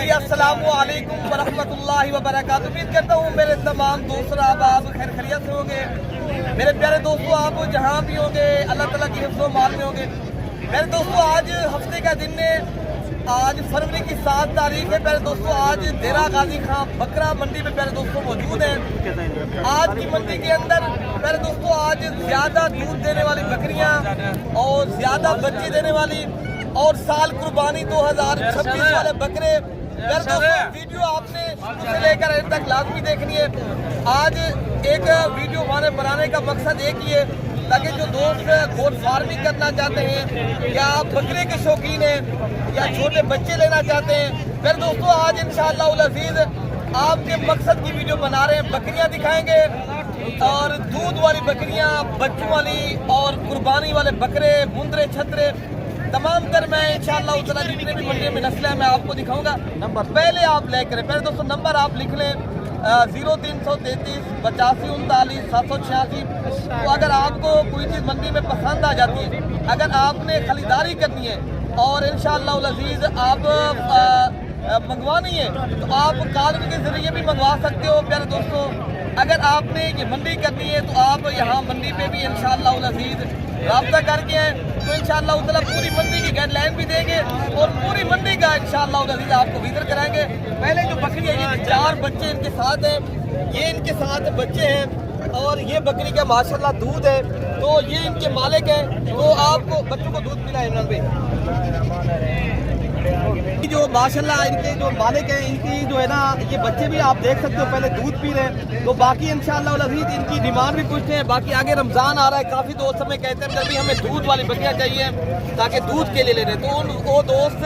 जी अस्सलामु अलैकुम वरहमतुल्लाहि वबरकातुहू। उम्मीद करता हूँ मेरे तमाम दोस्त आप खैर खैरियत से होंगे। मेरे प्यारे दोस्तों, आप जहाँ भी होंगे अल्लाह ताला की हिफ्ज़ व मान में होंगे। मेरे दोस्तों, आज हफ्ते का दिन है, आज फरवरी की 7 तारीख है। प्यारे दोस्तों, आज देरा गाजी खां बकरा मंडी में प्यारे दोस्तों मौजूद हैं। आज की मंडी के अंदर प्यारे दोस्तों आज ज़्यादा दूध देने वाली बकरियां और ज़्यादा बच्चे देने वाली और साल कुर्बानी 2026 वाले बकरे। प्यारे दोस्तों, वीडियो आपने शुरू से लेकर अंत तक लाजमी देखनी है। आज एक वीडियो हमारे बनाने का मकसद एक ही है ताकि जो दोस्त गोट फार्मिंग करना चाहते हैं या बकरे के शौकीन हैं या छोटे बच्चे लेना चाहते हैं, फिर दोस्तों आज इंशाअल्लाह उल अज़ीज़ आपके मकसद की वीडियो बना रहे हैं। बकरियां दिखाएंगे और दूध वाली बकरियां, बच्चों वाली और कुर्बानी वाले बकरे, मुंदरे, छतरे तमाम तर मैं इंशाअल्लाह ताला जितने भी मंडी में नस्लें हैं मैं आपको दिखाऊंगा। नंबर पहले आप ले करें। पहले दोस्तों नंबर आप लिख लें 0333 85 39 786। तो अगर आपको कोई चीज़ मंडी में पसंद आ जाती है, अगर आपने खरीदारी करनी है और इंशाअल्लाह उल अज़ीज़ आप मंगवानी है तो आप कार्गो के ज़रिए भी मंगवा सकते हो। प्यारे दोस्तों, अगर आपने ये मंडी करनी है तो आप यहाँ मंडी पे भी इंशाअल्लाह उल अज़ीज़ राब्ता करके हैं तो इंशाअल्लाह ताला पूरी मंडी की गाइडलाइन भी देंगे और पूरी मंडी का इंशाअल्लाह उल अज़ीज़ आपको विज़िट कराएंगे। पहले जो बकरी है ये 4 बच्चे इनके साथ हैं, ये इनके साथ बच्चे हैं और ये बकरी का माशाल्लाह दूध है। तो ये इनके मालिक हैं। तो आपको बच्चों को दूध पिलाए इमरान भाई। जो माशाल्लाह इनके जो मालिक हैं, इनकी जो है ना ये बच्चे भी आप देख सकते हो पहले दूध पी रहे हैं। तो बाकी इंशाअल्लाह उल अज़ीज़ इनकी डिमांड भी पूछते हैं। बाकी आगे रमज़ान आ रहा है, काफ़ी दोस्त हमें कहते हैं जब हमें दूध वाली बकरियाँ चाहिए ताकि दूध के लिए ले लें। तो वो दोस्त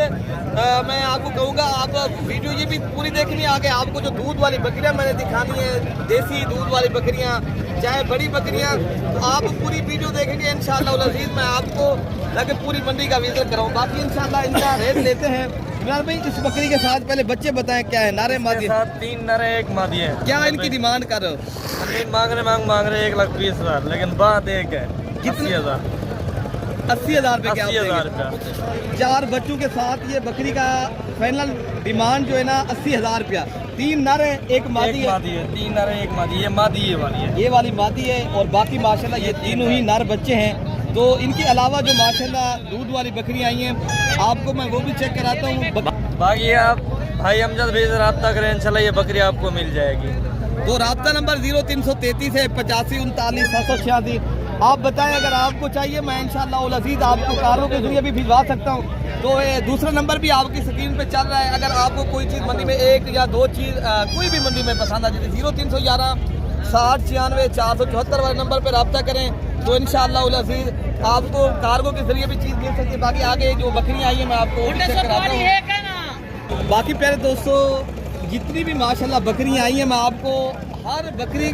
मैं आपको कहूँगा आप वीडियो ये भी पूरी देखनी है। आगे आपको जो दूध वाली बकरियाँ मैंने दिखानी है, देसी दूध वाली बकरियाँ चाहे बड़ी बकरियाँ, तो आप पूरी वीडियो देखेंगे इंशाअल्लाह उल अज़ीज़ मैं आपको ताकि पूरी मंडी का विजिट कराऊँ। बाकी इंशाअल्लाह इनका रेट लेते हैं। इमरान भाई, इस बकरी के साथ पहले बच्चे बताएं क्या है? नारे मादी साथ 3 नरे 1 मादी है। क्या इनकी डिमांड कर रहे हो? मांग रहे 1,20,000 लेकिन बात एक है कितने? 80,000 रुपए। क्या 80,000 4 बच्चों के साथ ये बकरी का फाइनल डिमांड जो है ना 80,000 रुपया। 3 नर है 1 मादी है। 3 नरे 1 मादी। ये मादी ये वाली है, ये वाली मादी है और बाकी माशाल्लाह ये तीनों ही नर बच्चे हैं। तो इनके अलावा जो माशाल्लाह दूध वाली बकरियां आई हैं आपको मैं वो भी चेक कराता हूँ। बाकी आप भाई अमजद भाई से रब्ता करें, इंशाल्लाह ये बकरी आपको मिल जाएगी। तो रब्ता नंबर 0333 है 85 39 786। आप बताएं अगर आपको चाहिए, मैं इंशाअल्लाह उल अज़ीज़ आपको कारों के जरिए भी भिजवा सकता हूँ। तो दूसरा नंबर भी आपकी स्क्रीन पे चल रहा है। अगर आपको कोई चीज़ मंडी में 1 या 2 चीज़ कोई भी मंडी में पसंद आ जाती है 0311 60 96 474 वाले नंबर पर रब्ता करें तो इंशाअल्लाह उल अज़ीज़ आपको कार्गो के जरिए भी चीज़ मिल सकती है। बाकी आगे जो बकरियाँ आई हैं मैं आपको चेक कराता हूँ। बाकी प्यारे दोस्तों, जितनी भी माशाल्लाह बकरियाँ आई हैं मैं आपको हर बकरी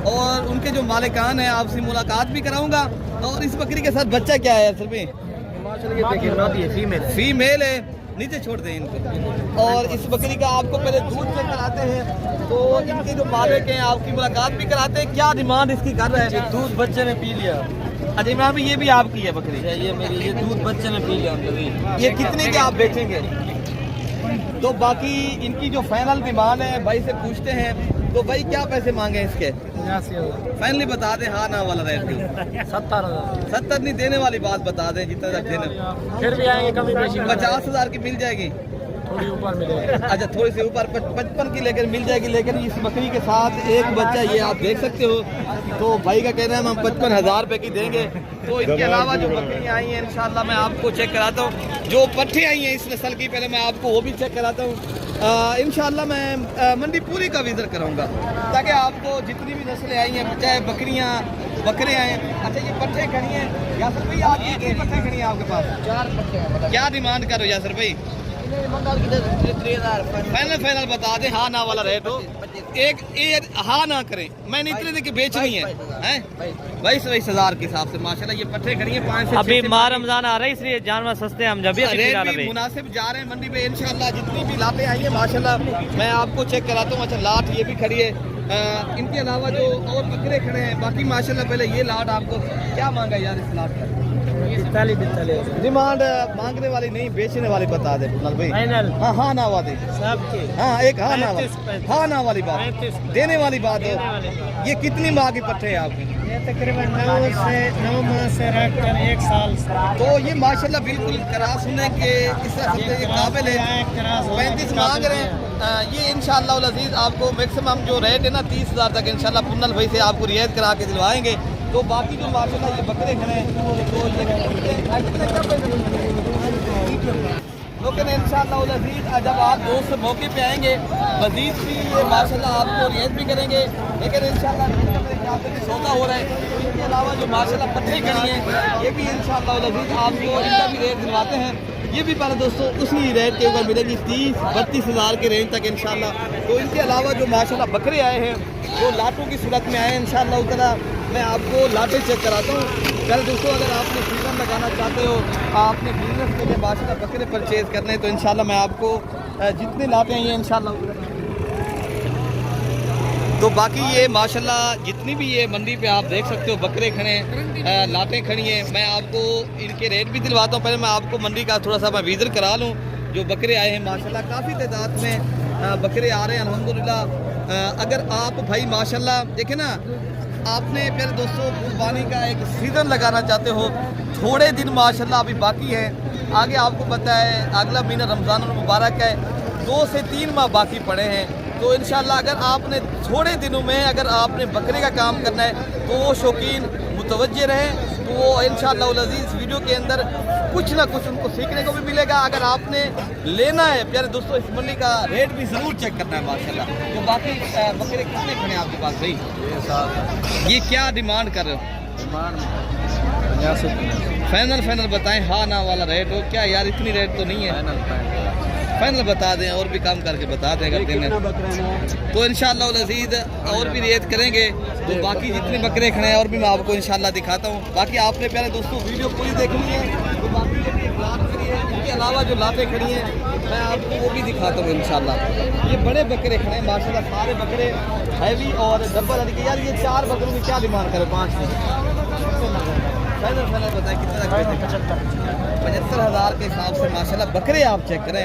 और उनके जो मालिकान हैं आपसे मुलाकात भी कराऊंगा। और इस बकरी के साथ बच्चा क्या है? असल में फीमेल है, नीचे छोड़ दें इनको। और इस बकरी का आपको पहले दूध चेक कराते हैं तो इनके जो मालिक हैं आपकी मुलाकात भी कराते हैं। क्या डिमांड इसकी कर रहे हैं? दूध बच्चे ने पी लिया। अच्छा इमरान भाई, ये भी आपकी है बकरी? ये मेरी, ये दूध बच्चे ने पी लिया। ये कितने के आप बेचेंगे? तो बाकी इनकी जो फाइनल डिमांड है भाई से पूछते हैं। तो भाई क्या पैसे मांगे इसके? 80,000 फाइनली बता दें, हाँ ना वाला रेट। 70,000 70 नहीं देने वाली बात बता दें, जितना तक देने। फिर भी आएंगे कमी बेशी। 50,000 की मिल जाएगी, थोड़ी ऊपर मिलेगी। अच्छा थोड़ी सी ऊपर 55 की लेकर मिल जाएगी। लेकिन इस बकरी के साथ एक बच्चा ये आप देख सकते हो। तो भाई का कहना है हम 55,000 रुपये की देंगे। तो इनके अलावा जो बकरियाँ आई हैं इंशाल्लाह मैं आपको चेक कराता हूँ। जो पट्टे आई हैं इस नस्ल की पहले मैं आपको वो भी चेक कराता हूँ। इंशाल्लाह मैं मंडी पूरी का विजिट कराऊंगा ताकि आपको जितनी भी नस्लें आई हैं, चाहे बकरियाँ बकरे आए। अच्छा ये पट्टे खड़ी हैं यासर भाई, आप कितने पट्टे खड़ी हैं आपके पास? 4 पट्टे। क्या डिमांड करो यासर भाई? फाइनल बता दें, हाँ ना वाला रेट हो। एक हाँ ना करें, मैंने इतने देके बेचनी है 22,000 के हिसाब से। माशाल्लाह ये पट्टे खड़ी हैं 5 से 6। अभी माह रमजान आ रहा है इसलिए जानवर सस्ते हम जब भी मुनासिब जा रहे हैं मंडी पे इंशाल्लाह। जितनी भी लाटें आई हैं माशाल्लाह मैं आपको चेक कराता हूँ। अच्छा लाट ये भी खड़ी है। इनके अलावा जो और बकरे खड़े हैं बाकी माशाल्लाह। पहले ये लाट आपको क्या मांगा यार इस लाट का? डिमांड मांगने वाली नहीं, बेचने वाली बता दे कुनाल भाई। फाइनल हाँ हाँ ना वाली, सबके हाँ एक हाँ ना वाली, 35 हाँ ना वाली बात, 35 देने वाली बात देने हो। वाली बात। ये कितनी माह की पट्टे हैं आपकी? ये तकरीबन 9 माह से रखकर 1 साल से। तो ये माशाल्लाह बिल्कुल क्रास होने के इस तरह से ये काबिल है। 35 मांग रहे हैं। ये इंशाअल्लाह उल अज़ीज़ आपको मैक्सिमम जो रेट है ना 30,000 तक इंशाअल्लाह पुन्नल भाई से आपको रियायत करा के दिलवाएंगे। तो बाकी जो माशाल्लाह ये बकरे खड़े हैं तो लेकिन इंशाअल्लाह उल अज़ीज़ जब आप दोस्त मौके पे आएंगे मज़ीद भी ये माशाल्लाह आपको रियायत भी करेंगे। लेकिन इंशाअल्लाह सौदा हो रहा है, इसके अलावा जो माशाल्लाह पत्थरी खड़ी हैं ये भी इंशाअल्लाह उल अज़ीज़ आपको इनका भी रेट दिलवाते हैं। ये भी पहले दोस्तों उसी रेट के ऊपर मिलेगी 30-32 हज़ार के रेंज तक इंशाल्लाह। तो इनके अलावा जो माशाल्लाह बकरे आए हैं वो लाटों की सूरत में आए हैं इंशाअल्लाह उतना मैं आपको लाटे चेक कराता हूँ। पहले दोस्तों अगर आपने सीजन लगाना चाहते हो, आपने बिजनेस के लिए माशाल्लाह बकरे परचेज़ करने हैं तो इंशाल्लाह मैं आपको जितने लाटे हैं ये इंशाल्लाह। तो बाकी ये माशाल्लाह जितनी भी ये मंडी पे आप देख सकते हो बकरे खड़े हैं, लाटें खड़ी हैं। मैं आपको इनके रेट भी दिलवाता हूँ। पहले मैं आपको मंडी का थोड़ा सा मैं विज़िट करा लूँ। जो बकरे आए हैं माशाल्लाह काफ़ी तादाद में बकरे आ रहे हैं अल्हम्दुलिल्लाह। अगर आप भाई माशाल्लाह देखें ना, आपने प्यारे दोस्तों कुर्बानी का एक सीज़न लगाना चाहते हो, थोड़े दिन माशाल्लाह अभी बाकी है। आगे आपको पता है अगला महीना रमज़ान मुबारक है, 2 से 3 माह बाकी पड़े हैं। तो इंशाल्लाह अगर आपने थोड़े दिनों में अगर आपने बकरे का काम करना है तो वो शौकीन मुतवज्जे रहें। तो वो इंशाल्लाह उल अज़ीज़ वीडियो के अंदर कुछ ना कुछ उनको सीखने को भी मिलेगा। अगर आपने लेना है प्यारे दोस्तों इस मंडी का रेट भी ज़रूर चेक करना है माशाल्लाह। तो बाकी बकरे कितने खड़े हैं आपके पास भाई? ये क्या डिमांड कर रहे हो? फाइनल बताएं, हाँ ना वाला रेट हो क्या यार? इतनी रेट तो नहीं है, फाइनल बता दें और भी काम करके बता दें अगर देंगे तो इंशाअल्लाह उल अज़ीज़ और भी रियायत करेंगे। तो बाकी जितने बकरे खड़े हैं और भी मैं आपको इंशाअल्लाह दिखाता हूँ। बाकी आपने प्यारे दोस्तों वीडियो पूरी देखनी है। तो बाकी ये भी एक लाट खड़ी है, इनके अलावा जो लाटें खड़ी हैं मैं आपको वो भी दिखाता हूँ इंशाअल्लाह। ये बड़े बकरे खड़े हैं माशाल्लाह, सारे बकरे हैवी और डब्बल वाली। यार ये 4 बकरों की क्या डिमांड करो? 5 फाइनल बताएं कितना? 75 हज़ार के हिसाब से माशाल्लाह बकरे आप चेक करें,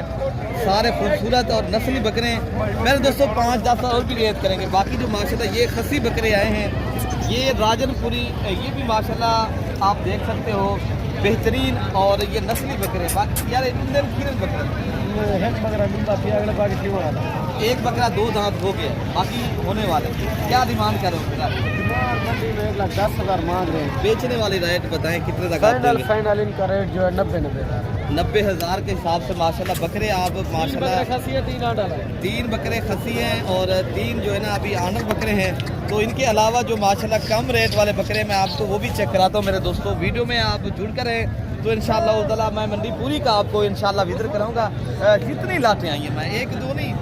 सारे खूबसूरत और नस्ली बकरे हैं। मेरे दोस्तों 5-10 और भी रियायत करेंगे। बाकी जो माशाल्लाह ये खसी बकरे आए हैं ये राजनपुरी, ये भी माशाल्लाह आप देख सकते हो बेहतरीन और ये नस्ली बकरे। बाकी यार कितने बकरे? एक बकरा 2 दांत हो गया, बाकी होने वाले। क्या डिमांड करो? 1,10,000 मांग रहे हैं। बेचने वाले रेट बताएं कितने तक? फाइनल इनका रेट जो है 90 हज़ार के हिसाब से माशाल्लाह बकरे आप माशाल्लाह 3 बकरे खसी हैं और 3 जो है ना अभी आनर बकरे हैं। तो इनके अलावा जो माशाल्लाह कम रेट वाले बकरे मैं आपको वो भी चेक कराता हूँ। मेरे दोस्तों वीडियो में आप जुड़ कर रहें तो इंशाअल्लाह ताला मैं मंडी पूरी का आपको इंशाअल्लाह विज़िट कराऊंगा। जितनी लाटें आई हैं, मैं 1-2 नहीं,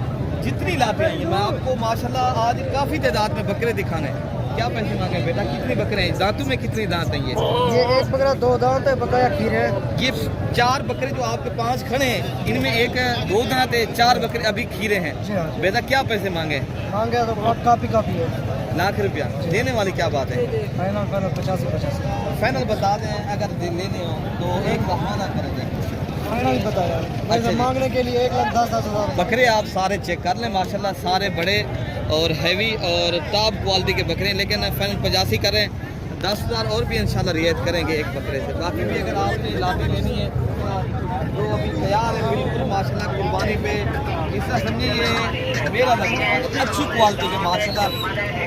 जितनी लाटें आई हैं मैं आपको माशाल्लाह आज काफ़ी तादाद में बकरे दिखाने हैं। क्या पैसे मांगे बेटा? कितने बकरे हैं? दांतों में कितने दांत हैं? ये एक बकरा 2 दांत है, बकाया खीर है। ये 4 बकरे जो आपके 5 खड़े हैं इनमें एक 2 दांत है, 4 बकरे अभी खीरे हैं। बेटा क्या पैसे मांगे? मांगे तो काफ़ी है, लाख रुपया। देने वाली क्या बात है? फाइनल 85। फाइनल बता दें अगर लेने हो तो 1 बहाना कर दें। फाइनल बताया अच्छा जी। मांगने के लिए 1,10,000। बकरे आप सारे चेक कर लें माशाल्लाह, सारे बड़े और हैवी और टॉप क्वालिटी के बकरे हैं। लेकिन फाइनल 85 करें, 10,000 और भी इंशाल्लाह रियायत करेंगे एक बकरे से। बाकी भी अगर आपने लाटे लेनी है तो अभी तैयार है बिल्कुल माशाल्लाह कुर्बानी पे। इस तरह समझिए ये मेरा लगता है अच्छी क्वालिटी के माशाल्लाह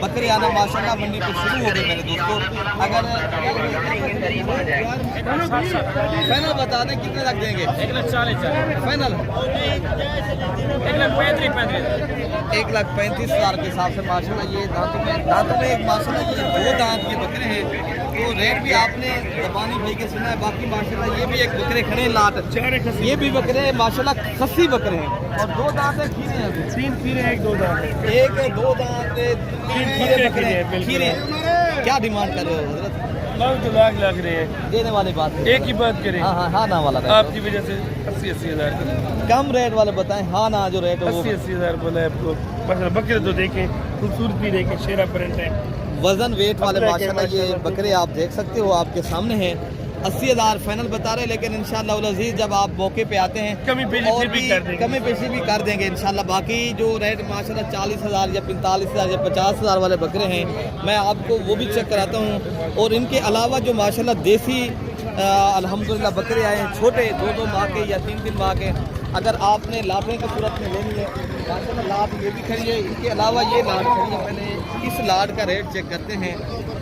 बकरे आना माशाल्लाह मंडी पे शुरू हो गए मेरे दोस्तों। अगर फाइनल बता दें कितने लग देंगे? 1,40,000 फाइनल 1,35,000 के हिसाब से माशाल्लाह। ये दांतों में एक माशाल्लाह ये 2 दांत के बकरे हैं। तो रेट भी आपने रबानी भाई के सुना है। बाकी माशाल्लाह ये भी एक बकरे खड़े हैं लाट, ये भी बकरे माशाल्लाह खसी बकरे हैं और 2 दांत है, खीरे हैं। 3 खीरे, 1-2 दांत। 1-2 दांत 3 खीरे बकरे हैं। खीरे क्या डिमांड कर रहे हो हजरत? बहुत लाख लग रहे हैं। देने वाली बात है। एक ही बात करें, हाँ ना वाला आपकी वजह से 80 हज़ार कम रेट वाले बताएं। हाँ ना जो रेट है वो 80 हज़ार बोला है आपको। माशाल्लाह बकरे तो देखें, खूबसूरत भी देखें, शेरा प्रिंट है, वजन वेट वाले माशाल्लाह ये बकरे आप देख सकते हो आपके सामने हैं। 80,000 फाइनल बता रहे, लेकिन इंशाअल्लाह उल अजीज जब आप मौके पे आते हैं कमी पेशी और भी कर देंगे। कमी पेशी भी कर देंगे इंशाअल्लाह। बाकी जो रेट माशाल्लाह 40,000 या 45,000 या 50,000 वाले बकरे हैं, मैं आपको वो भी चेक कराता हूँ। और इनके अलावा जो माशाल्लाह देसी अल्हम्दुलिल्लाह बकरे आए हैं, छोटे 2-2 माह के या 3-3 माह के, अगर आपने लाटें की सूरत में लेनी है माशाल्लाह लाट ये भी खड़ी है। इनके अलावा ये लाट खड़ी है। पहले इस लाट का रेट चेक करते हैं,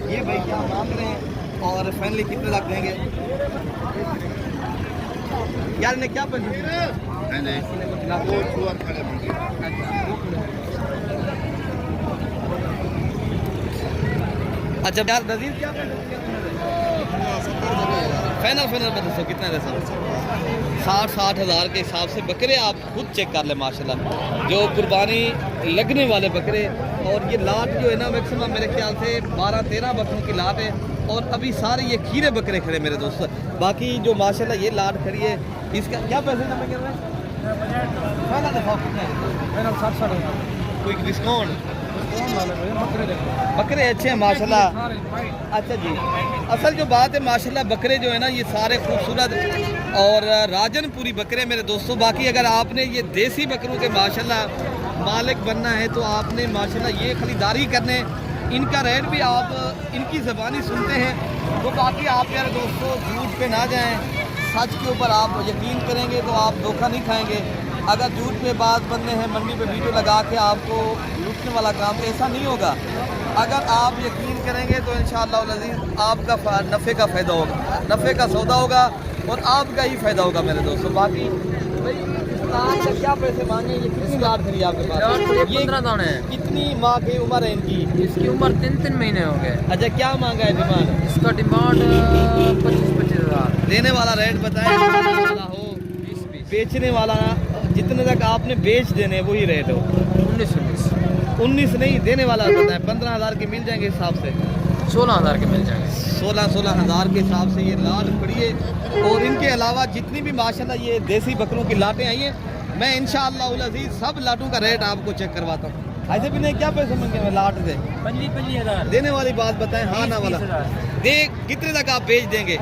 ये भाई क्या मांग रहे हैं और फाइनली कितने तक देंगे यार, ने क्या पैसे अच्छा यार नजीर क्या फाइनल बता सो कितना दे 60,000 के हिसाब से बकरे आप खुद चेक कर ले माशाल्लाह, जो कुर्बानी लगने वाले बकरे। और ये लाट जो है ना मैक्सिमम मेरे ख्याल से 12-13 बकरों की लाट है, और अभी सारे ये खीरे बकरे खड़े मेरे दोस्त। बाकी जो माशाल्लाह ये लाट खड़ी है, इसका क्या पैसे जमा कर रहे हैं? कोई डिस्काउंट? बकरे अच्छे हैं माशाल्लाह। अच्छा जी, असल जो बात है माशाल्लाह बकरे जो है ना ये सारे खूबसूरत और राजनपुरी बकरे मेरे दोस्तों। बाकी अगर आपने ये देसी बकरों के माशाल्लाह मालिक बनना है तो आपने माशाल्लाह ये खरीदारी करने, इनका रेट भी आप इनकी ज़बानी सुनते हैं। तो बाकी आप यार दोस्तों झूठ पे ना जाएं, सच के ऊपर आप यकीन करेंगे तो आप धोखा नहीं खाएंगे। अगर झूठ पे बात बनने हैं, मंडी पे वीडियो लगा के आपको लूटने वाला काम, ऐसा नहीं होगा। अगर आप यकीन करेंगे तो इंशाअल्लाह अज़ीज़ आपका नफ़े का फ़ायदा होगा, नफ़े का सौदा होगा और आपका ही फ़ायदा होगा मेरे दोस्तों। बाकी भाई लाट का क्या पैसे मांगे? ये कितनी लाट खड़ी आपके पास? ये 15 दाने हैं। कितनी माह की उम्र है इनकी? इसकी उम्र 3-3 महीने हो गए। अच्छा क्या मांगा है डिमांड? इसका डिमांड 25-25 हज़ार। देने वाला रेट बताएं, वाला हो 20-20, बेचने वाला जितने तक आपने बेच देने वही रेट हो। 19 नहीं देने वाला बताएं, 15,000 के मिल जाएंगे हिसाब से? 16,000 के मिल जाएंगे। 16,000 के हिसाब से ये लाट पड़ी है। और इनके अलावा जितनी भी माशाल्लाह ये देसी बकरों की लाटें आई हैं, मैं इंशाअल्लाह उल अज़ीज़ सब लाटों का रेट आपको चेक करवाता हूँ। ऐसे भी नहीं क्या पैसे मांगे मैं लाट से? 25,000 देने वाली बात बताएं, हाँ ना वाला दे। कितने तक आप बेच देंगे?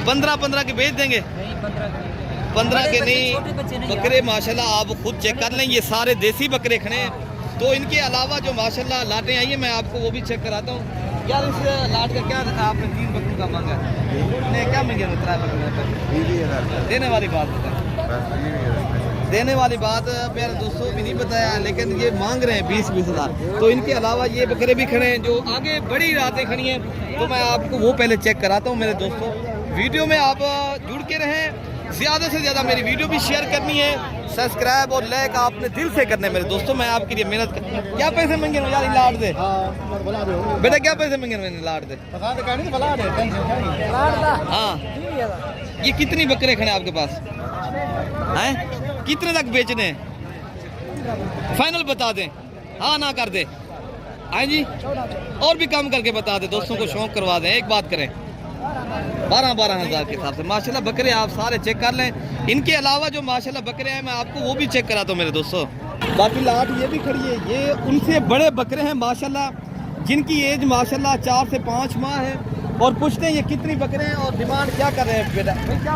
15 के बेच देंगे? 15 के नहीं। बकरे माशाल्लाह आप खुद चेक कर लें, ये सारे देसी बकरे खड़े हैं। तो इनके अलावा जो माशाल्लाह लाटें आई हैं मैं आपको वो भी चेक कराता हूँ। यार इस लाट का क्या आपने 3 बकरों का मांगा नहीं, क्या मांगे? 3 बकरों देने वाली बात बताएं। देने वाली बात प्यारे दोस्तों भी नहीं बताया, लेकिन ये मांग रहे हैं 20-20 हज़ार। तो इनके अलावा ये बकरे भी खड़े हैं, जो आगे बड़ी रातें खड़ी हैं, तो मैं आपको वो पहले चेक कराता हूँ मेरे दोस्तों। वीडियो में आप जुड़ के रहें, ज़्यादा से ज़्यादा मेरी वीडियो भी शेयर करनी है, सब्सक्राइब और लाइक आपने दिल से करना है मेरे दोस्तों। मैं आपके लिए मेहनत कर। क्या पैसे मांगे यार लाट दे? बेटा क्या पैसे मांगे मैंने लाट दे? हाँ, ये कितनी बकरे खड़े आपके पास हैं? कितने तक बेचने हैं? फाइनल बता दें, हाँ ना कर दे। हाँ जी, और भी कम करके बता दे, दोस्तों को शौक करवा दें। एक बात करें, 12 हज़ार के हिसाब से माशाल्लाह बकरे आप सारे चेक कर लें। इनके अलावा जो माशाल्लाह बकरे हैं मैं आपको वो भी चेक कराता हूँ मेरे दोस्तों। बाकी लाट ये भी खड़ी है, ये उनसे बड़े बकरे हैं माशाल्लाह, जिनकी एज माशाल्लाह 4 से 5 माह है। और पूछते हैं ये कितनी बकरे हैं और डिमांड क्या कर रहे हैं बेटा? भाई क्या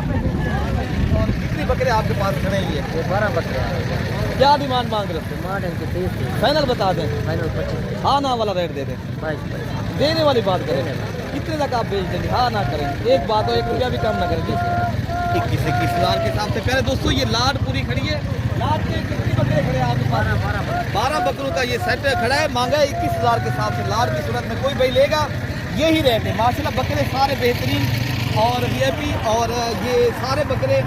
और कितनी बकरे आपके पास खड़े हैं? ये 12 बकरे। क्या डिमांड मांग रहे थे? फाइनल बता दें। फाइनल 25। हाँ ना वाला रेट दे दें। देने वाली बात करें, कितने तक आप बेच देंगे? हाँ ना करेंगे, एक बात हो, 1 रुपया भी कम ना करेंगे। 21 हज़ार के हिसाब से प्यारे दोस्तों ये लाट पूरी खड़ी है। लाट के कितने बकरे खड़े हैं आपके पास? 12 बकरों का ये सेट खड़ा है, मांगा है 21 हज़ार के हिसाब से। लाट की सूरत में कोई भाई लेगा, यही रेट है माशाल्लाह। बकरे सारे बेहतरीन और वीआईपी, और ये सारे बकरे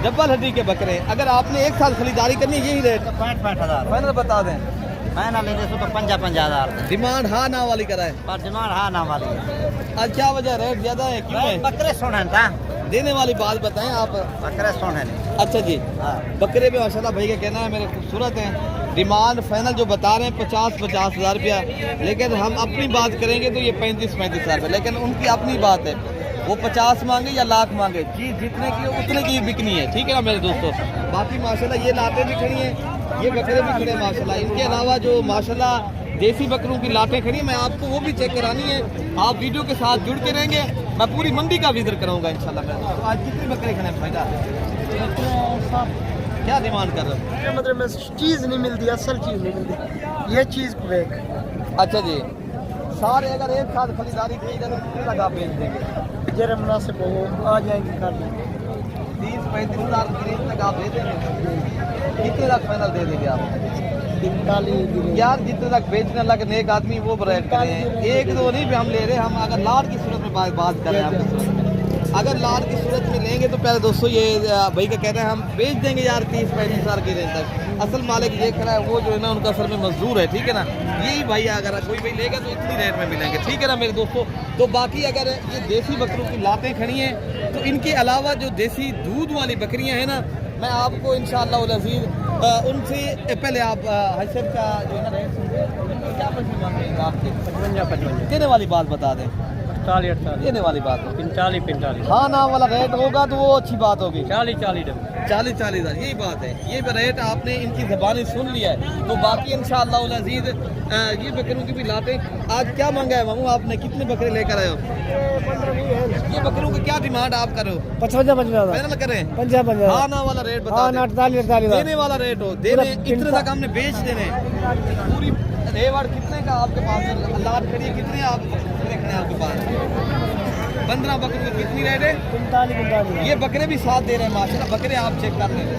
डबल हड्डी के बकरे। अगर आपने एक साल खरीदारी करनी है यही रेट 65 हज़ार फाइनल बता दें। फाइनल लेने से तो 50 हज़ार डिमांड हाँ ना वाली कराए पर डिमांड हाँ ना वाली है। आज क्या वजह रेट ज्यादा है? क्यों है? बकरे सोने था, देने वाली बात बताएं आप। बकरे सोने नहीं। अच्छा जी, बकरे भी माशाल्लाह भाई का कहना है मेरे खूबसूरत हैं। डिमांड फाइनल जो बता रहे हैं 50 हज़ार रुपया, लेकिन हम अपनी बात करेंगे तो ये 35 हज़ार रुपये। लेकिन उनकी अपनी बात है, वो 50 मांगे या लाख मांगे, चीज़ जितने की उतने की बिकनी है, ठीक है ना मेरे दोस्तों। बाकी माशाल्लाह ये लाटें भी खड़ी हैं, ये बकरे भी खड़े माशाल्लाह। इनके अलावा जो माशाल्लाह देसी बकरों की लाटें खड़ी हैं, मैं आपको वो भी चेक करानी है। आप वीडियो के साथ जुड़ के रहेंगे मैं पूरी मंडी का विजिट कराऊंगा इंशाल्लाह मेरे दोस्तों। आज कितने बकरे खड़े हैं फायदा क्या डिमांड कर रहे हो? मतलब में चीज़ नहीं मिलती, असल चीज़ नहीं मिलती, ये चीज़ ब्रेक। अच्छा जी, सारे अगर एक साथ खरीदारी की जाए तो कितने तक आप बेच देंगे? जरा मुनासिब हो आ जाएगी कर देंगे। 30-35 हज़ार की रेंज तक आप दे देंगे? कितने तक फाइनल दे देंगे आप? 45 यार जितने तक बेचने लगे नेक आदमी वो रेट कर रहे हैं, एक दो नहीं भी हम ले रहे, हम अगर लाट की सूरत में बात कर रहे हैं आपकी सूरत में, अगर लाट की सूरत में लेंगे तो पहले दोस्तों ये भाई का कहते हैं हम बेच देंगे यार 30-35 हज़ार की रेंज तक। असल मालिक ये खड़ा है वो जो है ना उनका असल में मजदूर है, ठीक है ना, यही भाई अगर कोई भाई लेगा तो इतनी रेट में मिलेंगे, ठीक है ना मेरे दोस्तों। तो बाकी अगर ये देसी बकरों की लाटें खड़ी हैं तो इनके अलावा जो देसी दूध वाली बकरियां हैं ना, मैं आपको इंशाअल्लाह अज़ीज़ उनसे पहले आप हसब का जो है ना रेट सुनिए, क्या पैसे मांगेंगे आपके? 55 देने वाली बात बता दें, 48 देने वाली बात हो, 45 हाँ ना वाला रेट होगा तो वो अच्छी बात होगी। 40 40 हज़ार यही बात है, ये रेट आपने इनकी ज़बानी सुन लिया है। तो बाकी इंशाअल्लाह अज़ीज़ ये बकरों की भी लाते। आज क्या मांगा है मामू आपने, कितने बकरे लेकर आए हो? ये बकरों की क्या डिमांड आप करो? 55 फाइनल करें? 55 हाँ ना वाला रेट बता दें। 48 देने वाला रेट हो, देने इतने तक हमने बेच देने। पूरी रेवाड़ कितने का आपके पास है? लाट खड़ी है कितने आप देखने आपके पास? 15 बकरे की कितनी रेट है? 45 ये बकरे भी साथ दे रहे हैं माशाल्लाह, बकरे आप चेक कर रहे हैं,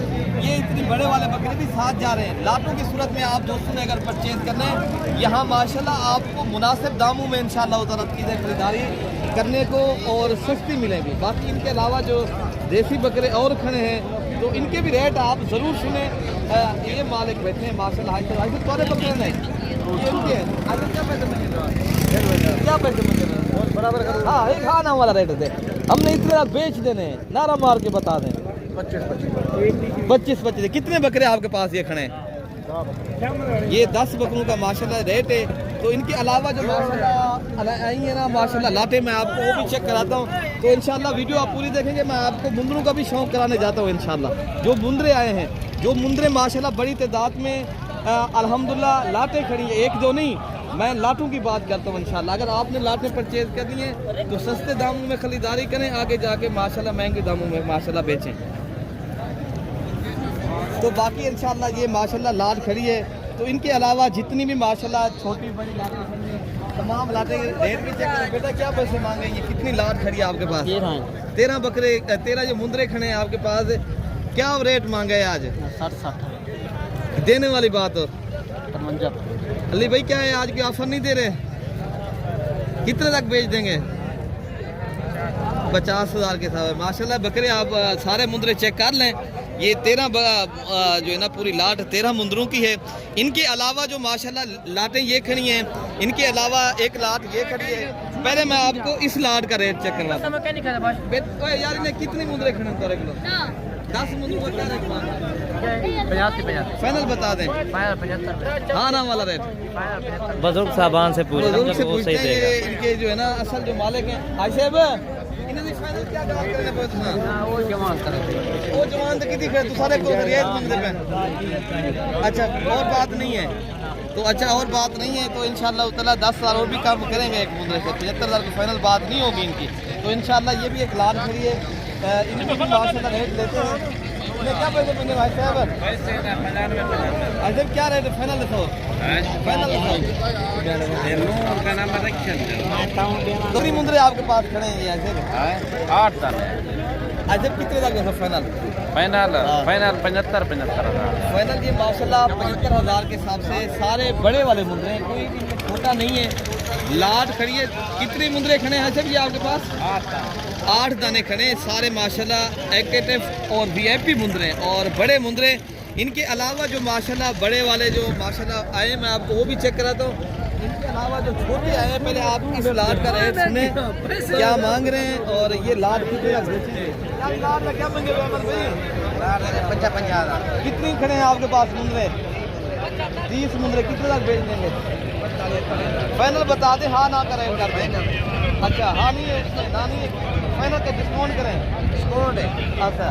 ये इतनी बड़े वाले बकरे भी साथ जा रहे हैं। लाटों की सूरत में आप दोस्तों ने अगर परचेज करना है यहाँ माशाल्लाह आपको मुनासिब दामों में इंशाअल्लाह उतरत की खरीदारी करने को और सस्ती मिलेगी। बाकी इनके अलावा जो देसी बकरे और खड़े हैं तो इनके भी रेट आप ज़रूर सुने। ये मालिक बैठे हैं माशाल्लाह, तोरे बकरे नहीं ये इनके हैं। आज क्या पैसे मंगे क्या पैसे मंगे बराबर हाँ एक खाना वाला रेट दे, हमने इतने बेच देने, नारा मार के बता दें। 25 कितने बकरे आपके पास ये खड़े हैं? ये 10 बकरों का माशाल्लाह रेट है। तो इनके अलावा जो माशाल्लाह आई है ना माशाल्लाह लाटे, मैं आपको वो भी चेक कराता हूँ। तो इंशाल्लाह वीडियो आप पूरी देखेंगे, मैं आपको मुंदरों का भी शौक कराने जाता हूँ इंशाल्लाह। जो मुंदरे आए हैं, जो मुंदरे माशाल्लाह बड़ी तादाद में अल्हम्दुलिल्लाह लाटे खड़ी है, एक दो नहीं, मैं लाटों की बात करता हूँ इंशाल्लाह। अगर आपने लाटें परचेज करनी है तो सस्ते दामों में खरीदारी करें, आगे जाके माशाल्लाह महंगे दामों में माशाल्लाह बेचें। तो बाकी इंशाल्लाह ये माशाल्लाह लाट खड़ी है। तो इनके अलावा जितनी भी माशाल्लाह छोटी बड़ी लाटें खड़ी हैं, तमाम लाटें रेट भी चेक करें। बेटा क्या पैसे मांगेंगे, कितनी लाट खड़ी है आपके पास? 13 बकरे 13 जो मुंदरे खड़े हैं आपके पास, क्या रेट मांगा है आज? 60 देने वाली बात हो 55 अली भाई, क्या है आज की ऑफर नहीं दे रहे? कितने तक बेच देंगे? 50 हज़ार के साथ माशाल्लाह बकरे आप सारे मुंदरे चेक कर लें। ये 13 जो है ना पूरी लाट 13 मुंदरों की है। इनके अलावा जो माशाल्लाह लाटें ये खड़ी हैं, इनके अलावा एक लाट ये खड़ी है। पहले मैं आपको इस लाट का रेट चेक करवाता हूँ। यार इन्हें कितने मुंदरे खड़े हैं तोरे किलो? 10 मुंदरों का क्या रेट मांग रहे हैं? 50 फाइनल बता दें। 75 हाँ ना वाला रेट बुजुर्ग साहबान से पूछ बुजुर्ग से वो पूछते सही हैं। देगा। ये इनके जो है ना असल जो मालिक हैं आशिफ, इन्हें फाइनल क्या जवाब करने पे इतना वो जमान करे वो जवान तक कितनी खड़े तू सारे को रियायत मंगते पे। अच्छा और बात नहीं है तो अच्छा और बात नहीं है तो इंशाल्लाह ताला 10 साल और भी काम करेंगे एक मुंदरे से। 75 हज़ार की फाइनल बात नहीं होगी इनकी। तो इंशाल्लाह ये भी एक लाल खड़ी है, इनकी भी माशाल्लाह रेट लेते हैं। इन्हें क्या पैसे मंगे भाई साहब? अजब क्या रेट है फाइनल बताओ? फाइनल बताओ। दो मुंदरे आपके पास खड़े हैं ऐसे 8 अजब कितने तक है फाइनल? फाइनल 75 हज़ार फाइनल ये माशाल्लाह 75 हज़ार के हिसाब से सारे बड़े वाले मुंदरे हैं, कोई भी छोटा नहीं है। लाट खड़ी है, कितने मुंदरे खड़े हैं सर ये आपके पास? 8 दाने खड़े हैं सारे माशाल्लाह एग्रेटिव और वीआईपी मुंदरे और बड़े मुंदरे। इनके अलावा जो माशाल्लाह बड़े वाले जो माशाल्लाह आए, मैं आपको वो भी चेक कराता हूँ। इनके अलावा जो छोटे आए हैं, पहले आप इस लाट का रेट सुने क्या मांग रहे हैं और ये लाट कितने क्या मांगे भाई? 55 हज़ार। कितनी खड़े हैं आपके पास मुंदरे? 30 मुंदरे कितने तक बेच देंगे? फाइनल बता दें, हाँ ना करें कर दें। अच्छा हाँ नहीं है इसमें ना नहीं है, फाइनल का डिस्काउंट करें? डिस्काउंट है अच्छा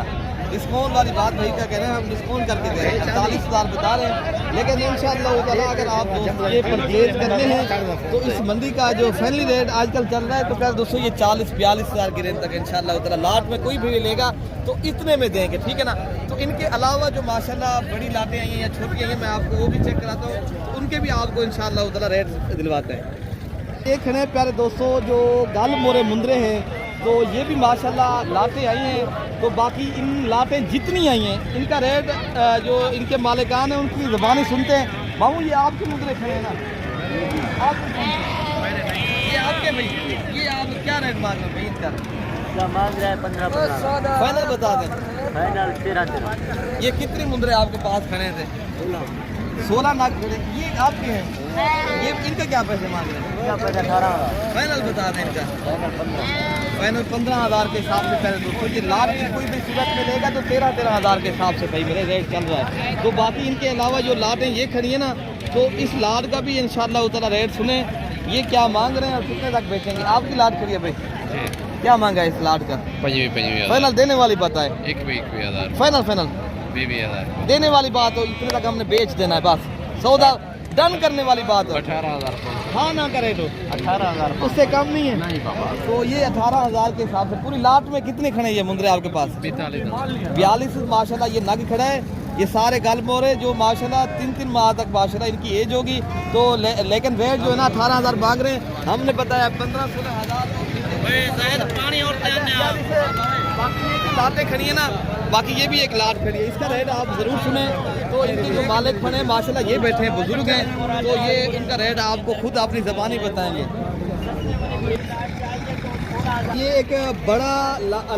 डिस्काउंट वाली बात भाई क्या कह रहे हैं, हम डिस्काउंट करके दे रहे हैं, 48,000 बता रहे हैं। लेकिन इंशाअल्लाह ताला अगर आप दोस्तों ये परचेज करते हैं तो इस मंडी का जो फैमिली रेट आजकल चल रहा है तो प्यारे दोस्तों ये 40-42,000 की रेंज तक इंशाअल्लाह ताला लाट में कोई भी लेगा तो इतने में देंगे, ठीक है ना। तो इनके अलावा जो माशाल्लाह बड़ी लाटें आई हैं या छोटी आई हैं, मैं आपको वो भी चेक कराता हूँ, तो उनके भी आपको इंशाअल्लाह ताला रेट दिलवाते हैं। ये खड़े प्यारे दोस्तों जो गल मोरे मुंदरे हैं, तो ये भी माशाल्लाह लाटें आई हैं। तो बाकी इन लाटें जितनी आई हैं इनका रेट जो इनके मालिकान हैं उनकी ज़बानी सुनते हैं। मामू ये आपके मुंदरे खड़े हैं ना, ये आपके भाई, ये आप क्या रेट मांग रहे हैं भाई इनका? मांग रहा है 15-15। फाइनल बता दें। फाइनल 13-13। ये कितने मुंदरे आपके पास खड़े थे? 16 नाक खड़े, ये आपके हैं। ये इनका क्या पैसे मांग रहे हैं? 18,000। फाइनल बता दें इनका। फाइनल 15,000 के हिसाब से पहले दोस्तों ये लाट की कोई भी सूरत में लेगा तो 13,000 के हिसाब से भाई मेरे रेट चल रहा है। तो बाकी इनके अलावा जो लाटें ये खड़ी है ना, तो इस लाट का भी इंशाअल्लाह ताला रेट सुने, ये क्या मांग रहे हैं और कितने तक बेचेंगे। आपकी लाट खड़ी है भाई, क्या मांगा है इस लाट का? 25,000 फाइनल देने वाली बात है, 21,000 फाइनल फाइनल 20,000 देने वाली बात हो, इतने तक हमने बेच देना है बस, सौदा डन करने वाली बात हो। 18,000 हाँ ना करे तो 18,000। उससे कम नहीं है। नहीं बाबा तो ये 18,000 के हिसाब से पूरी लाट में कितने खड़े हैं ये मुंदरे आपके पास? 42 माशाल्लाह ये नग खड़ा है। ये सारे गल मोरे जो माशाल्लाह 3-3 माह तक माशाल्लाह इनकी एज होगी। तो लेकिन रेट जो है ना 18,000 मांग रहे हैं, हमने बताया 15-16,000। बाकी ये जो लाटें खड़ी है ना, बाकी ये भी एक लाट खड़ी है, इसका रेट आप ज़रूर सुने। तो इनके जो मालिक खड़े हैं माशाल्लाह ये बैठे हैं, बुजुर्ग हैं, तो ये इनका रेट आपको खुद अपनी ज़बानी बताएंगे। ये एक बड़ा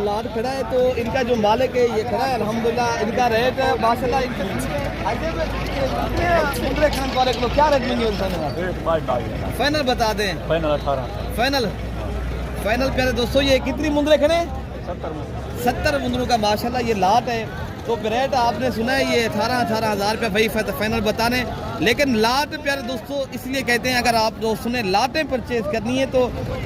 लाट खड़ा है, तो इनका जो मालिक है ये खड़ा है अल्हम्दुलिल्लाह। इनका रेट माशाल्लाह इनके वाले को क्या रेट में फाइनल बता दें? फाइनल 18। फाइनल फाइनल प्यारे दोस्तों ये कितनी मुंदरे खड़े? 70 मुंदरों का माशाल्लाह ये लाट है। तो रेट आपने सुना है ये 18,000 रुपये भाई फाइनल बताने। लेकिन लाट प्यारे दोस्तों इसलिए कहते हैं, अगर आप दोस्तों ने लाटें परचेज करनी है तो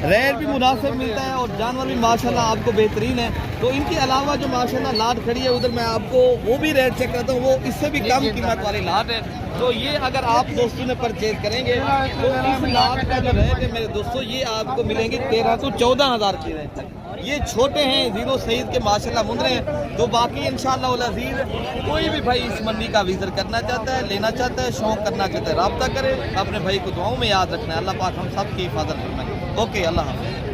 रेट भी मुनासिब मिलता है और जानवर भी माशाल्लाह आपको बेहतरीन है। तो इनके अलावा जो माशाल्लाह लाट खड़ी है उधर मैं आपको वो भी रेट चेक करता हूँ, वो इससे भी कम कीमत वाली लाट है। तो ये अगर आप दोस्तों ने परचेज करेंगे तो इस लाट का जो रेट है मेरे दोस्तों ये आपको मिलेंगे 13 से 14,000 की रेट तक। ये छोटे हैं जीरो सईद के माशाल्लाह मुंदरे हैं। तो बाकी इंशाअल्लाह उल अज़ीज़ कोई भी भाई इस मंडी का विजिट करना चाहता है, लेना चाहता है, शौक करना चाहता है, रब्ता करे। अपने भाई को दुआओं में याद रखना है। अल्लाह पाक हम सब की हिफाजत फरमाए। ओके, अल्लाह हाफ़िज़।